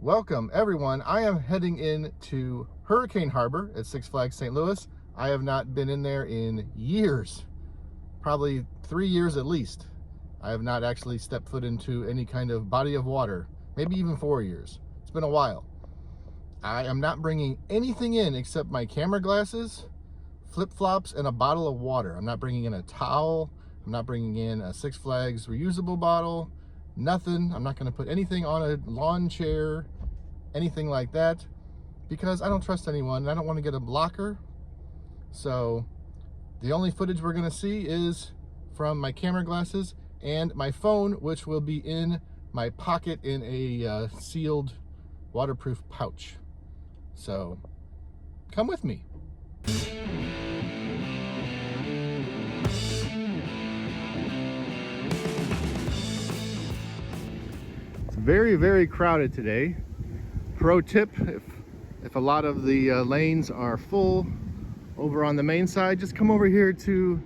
Welcome everyone. I am heading in to Hurricane Harbor at Six Flags St. Louis. I have not been in there in years, probably 3 years at least. I have not actually stepped foot into any kind of body of water, maybe even 4 years. It's been a while. I am not bringing anything in except my camera glasses, flip-flops, and a bottle of water. I'm not bringing in a towel. I'm not bringing in a Six Flags reusable bottle. Nothing. I'm not going to put anything on a lawn chair, anything like that, because I don't trust anyone and I don't want to get a blocker. So the only footage we're going to see is from my camera glasses and my phone, which will be in my pocket in a sealed waterproof pouch. So come with me. Very, very crowded today. Pro tip, if a lot of the lanes are full over on the main side, just come over here to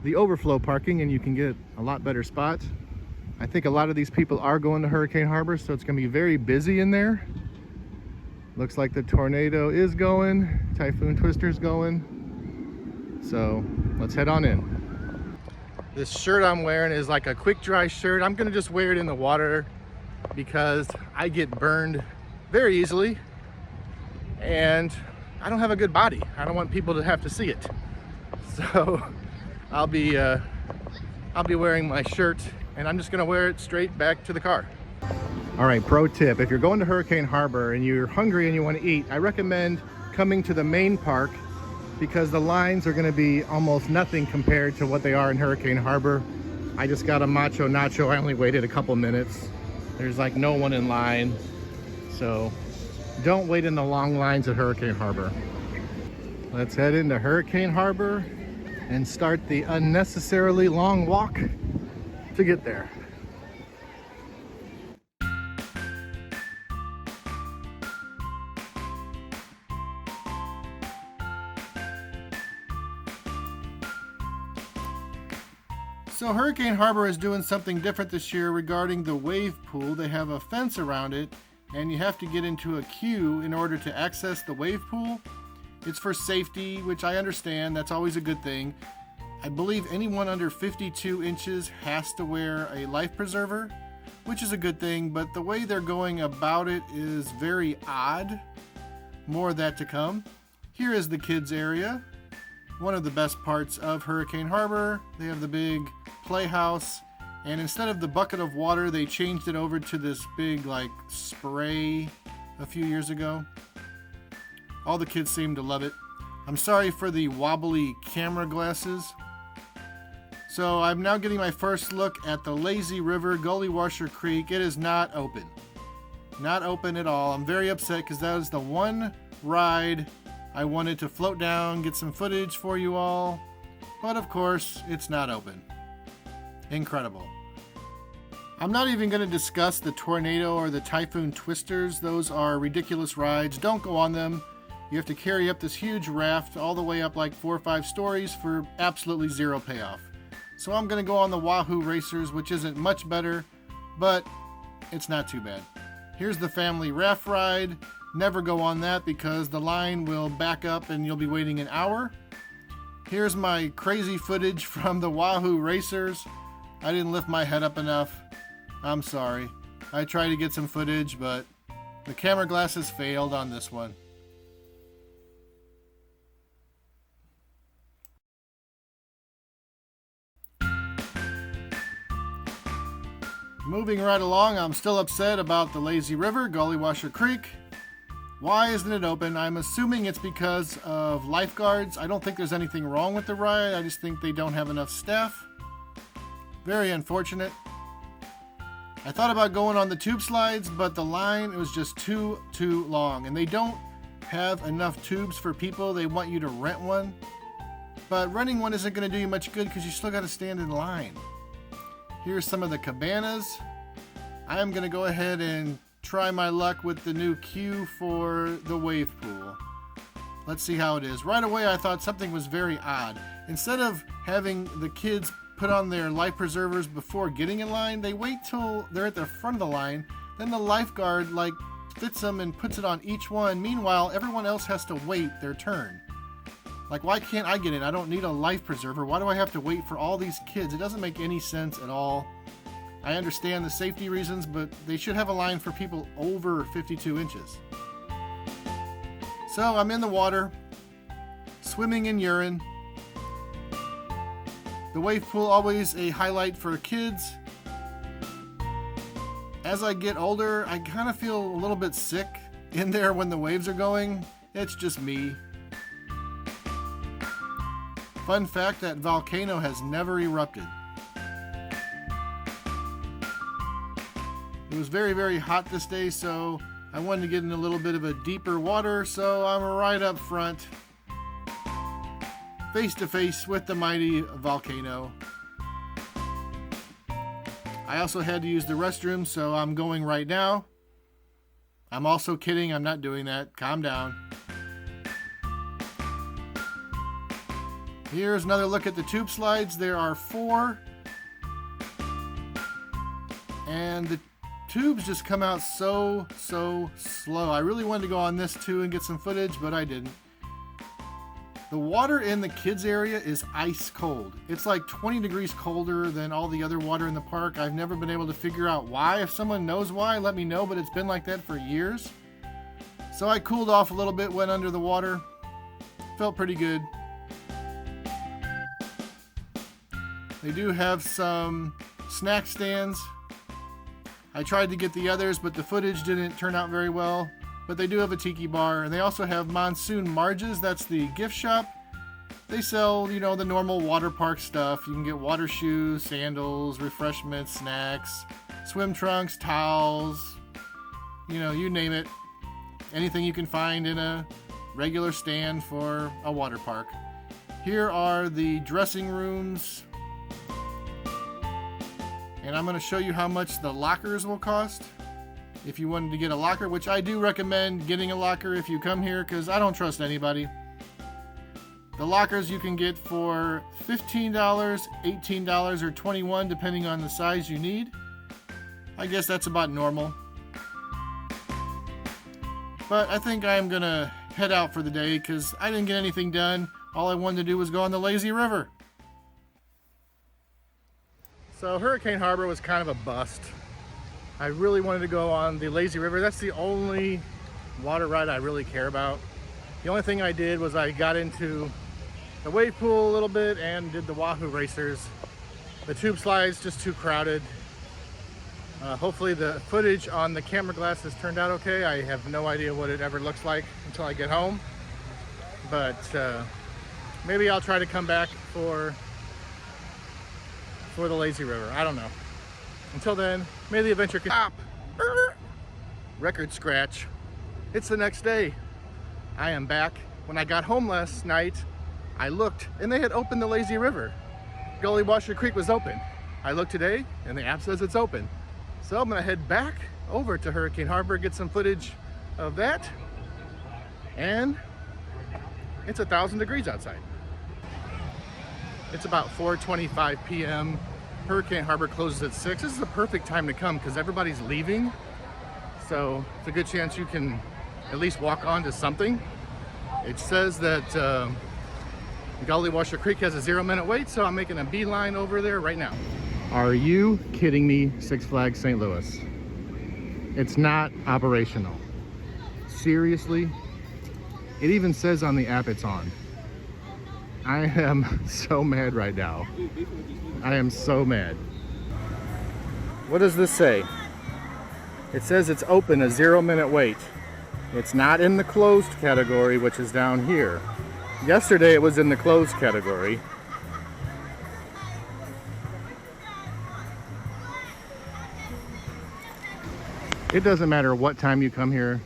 the overflow parking and you can get a lot better spot. I think a lot of these people are going to Hurricane Harbor, so it's going to be very busy in there. Looks like the tornado is going, typhoon twister's going. So let's head on in. This shirt I'm wearing is like a quick dry shirt. I'm going to just wear it in the water because I get burned very easily and I don't have a good body. I don't want people to have to see it. So I'll be wearing my shirt and I'm just gonna wear it straight back to the car. All right, pro tip, if you're going to Hurricane Harbor and you're hungry and you want to eat, I recommend coming to the main park because the lines are gonna be almost nothing compared to what they are in Hurricane Harbor. I just got a macho nacho. I only waited a couple minutes. There's like no one in line. So don't wait in the long lines at Hurricane Harbor. Let's head into Hurricane Harbor and start the unnecessarily long walk to get there. So Hurricane Harbor is doing something different this year regarding the wave pool. They have a fence around it and you have to get into a queue in order to access the wave pool. It's for safety, which I understand. That's always a good thing. I believe anyone under 52 inches has to wear a life preserver, which is a good thing, but the way they're going about it is very odd. More of that to come. Here is the kids area. One of the best parts of Hurricane Harbor. They have the big playhouse, and instead of the bucket of water, they changed it over to this big like spray a few years ago. All the kids seem to love it. I'm sorry for the wobbly camera glasses. So I'm now getting my first look at the Lazy River, Gully Washer Creek. It is not open. Not open at all. I'm very upset because that is the one ride I wanted to float down, get some footage for you all. But of course, it's not open. Incredible. I'm not even going to discuss the tornado or the typhoon twisters. Those are ridiculous rides. Don't go on them. You have to carry up this huge raft all the way up like 4 or 5 stories for absolutely zero payoff. So I'm going to go on the Wahoo Racers, which isn't much better, but it's not too bad. Here's the family raft ride. Never go on that because the line will back up and you'll be waiting an hour. Here's my crazy footage from the Wahoo Racers. I didn't lift my head up enough. I'm sorry. I tried to get some footage, but the camera glasses failed on this one. Moving right along, I'm still upset about the Lazy River, Gully Washer Creek. Why isn't it open? I'm assuming it's because of lifeguards. I don't think there's anything wrong with the ride. I just think they don't have enough staff. Very unfortunate. I thought about going on the tube slides, but the line, it was just too long. And they don't have enough tubes for people. They want you to rent one. But renting one isn't going to do you much good because you still got to stand in line. Here's some of the cabanas. I am going to go ahead and try my luck with the new queue for the wave pool. Let's see how it is. Right away I thought something was very odd. Instead of having the kids put on their life preservers before getting in line, they wait till they're at the front of the line. Then the lifeguard like fits them and puts it on each one. Meanwhile, everyone else has to wait their turn. Like, why can't I get in? I don't need a life preserver. Why do I have to wait for all these kids? It doesn't make any sense at all. I understand the safety reasons, but they should have a line for people over 52 inches. So I'm in the water, swimming in urine. The wave pool, always a highlight for kids. As I get older, I kind of feel a little bit sick in there when the waves are going. It's just me. Fun fact, that volcano has never erupted. It was very, very hot this day, so I wanted to get in a little bit of a deeper water, so I'm right up front, face to face with the mighty volcano. I also had to use the restroom, so I'm going right now. I'm also kidding, I'm not doing that. Calm down. Here's another look at the tube slides. There are 4. And the tubes just come out so slow. I really wanted to go on this too and get some footage, but I didn't. The water in the kids area is ice cold. It's like 20 degrees colder than all the other water in the park. I've never been able to figure out why. If someone knows why, let me know, but it's been like that for years. So I cooled off a little bit, went under the water. Felt pretty good. They do have some snack stands. I tried to get the others, but the footage didn't turn out very well. But they do have a tiki bar, and they also have Monsoon Marges. That's the gift shop. They sell, you know, the normal water park stuff. You can get water shoes, sandals, refreshments, snacks, swim trunks, towels, you know, you name it. Anything you can find in a regular stand for a water park. Here are the dressing rooms. And I'm going to show you how much the lockers will cost if you wanted to get a locker, which I do recommend getting a locker if you come here because I don't trust anybody. The lockers you can get for $15, $18, or $21 depending on the size you need. I guess that's about normal. But I think I'm going to head out for the day because I didn't get anything done. All I wanted to do was go on the lazy river. So Hurricane Harbor was kind of a bust. I really wanted to go on the lazy river. That's the only water ride I really care about. The only thing I did was I got into the wave pool a little bit and did the Wahoo racers. The tube slides just too crowded. Hopefully the footage on the camera glasses turned out okay. I have no idea what it ever looks like until I get home. But maybe I'll try to come back for the lazy river. I don't know. Until then, may the adventure stop. Record scratch. It's the next day. I am back. When I got home last night, I looked and they had opened the lazy river. Gully Washer Creek was open. I looked today and the app says it's open. So I'm gonna head back over to Hurricane Harbor, get some footage of that. And it's 1,000 degrees outside. It's about 4:25 p.m. Hurricane Harbor closes at 6. This is the perfect time to come because everybody's leaving. So it's a good chance you can at least walk on to something. It says that Gully Washer Creek has a 0-minute wait, so I'm making a beeline over there right now. Are you kidding me, Six Flags St. Louis? It's not operational. Seriously? It even says on the app it's on. I am so mad right now. I am so mad. What does this say? It says it's open, a 0-minute wait. It's not in the closed category, which is down here. Yesterday it was in the closed category. It doesn't matter what time you come here,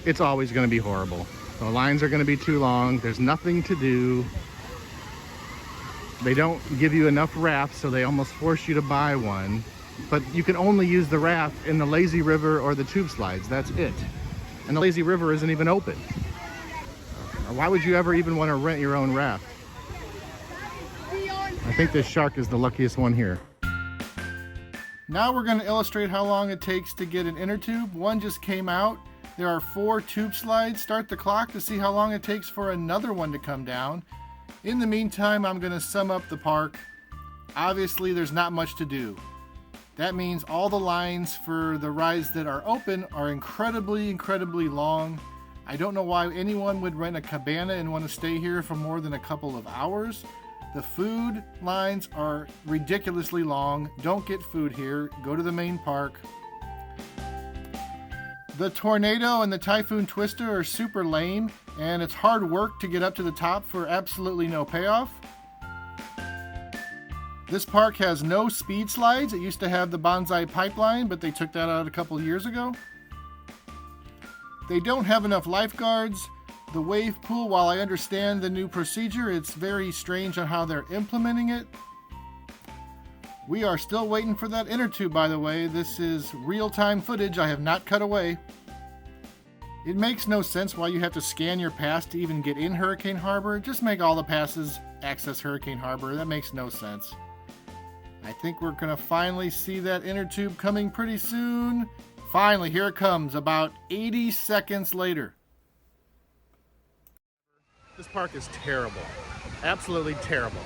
it's always going to be horrible. The lines are going to be too long. There's nothing to do. They don't give you enough rafts, so they almost force you to buy one. But you can only use the raft in the lazy river or the tube slides. That's it. And the lazy river isn't even open. Why would you ever even want to rent your own raft? I think this shark is the luckiest one here. Now we're going to illustrate how long it takes to get an inner tube. One just came out. There are 4 tube slides. Start the clock to see how long it takes for another one to come down. In the meantime, I'm going to sum up the park. Obviously, there's not much to do. That means all the lines for the rides that are open are incredibly long. I don't know why anyone would rent a cabana and want to stay here for more than a couple of hours. The food lines are ridiculously long. Don't get food here. Go to the main park. The Tornado and the Typhoon Twister are super lame, and it's hard work to get up to the top for absolutely no payoff. This park has no speed slides. It used to have the Bonsai Pipeline, but they took that out a couple years ago. They don't have enough lifeguards. The wave pool, while I understand the new procedure, it's very strange on how they're implementing it. We are still waiting for that inner tube, by the way. This is real-time footage I have not cut away. It makes no sense why you have to scan your pass to even get in Hurricane Harbor. Just make all the passes access Hurricane Harbor. That makes no sense. I think we're going to finally see that inner tube coming pretty soon. Finally, here it comes, about 80 seconds later. This park is terrible. Absolutely terrible.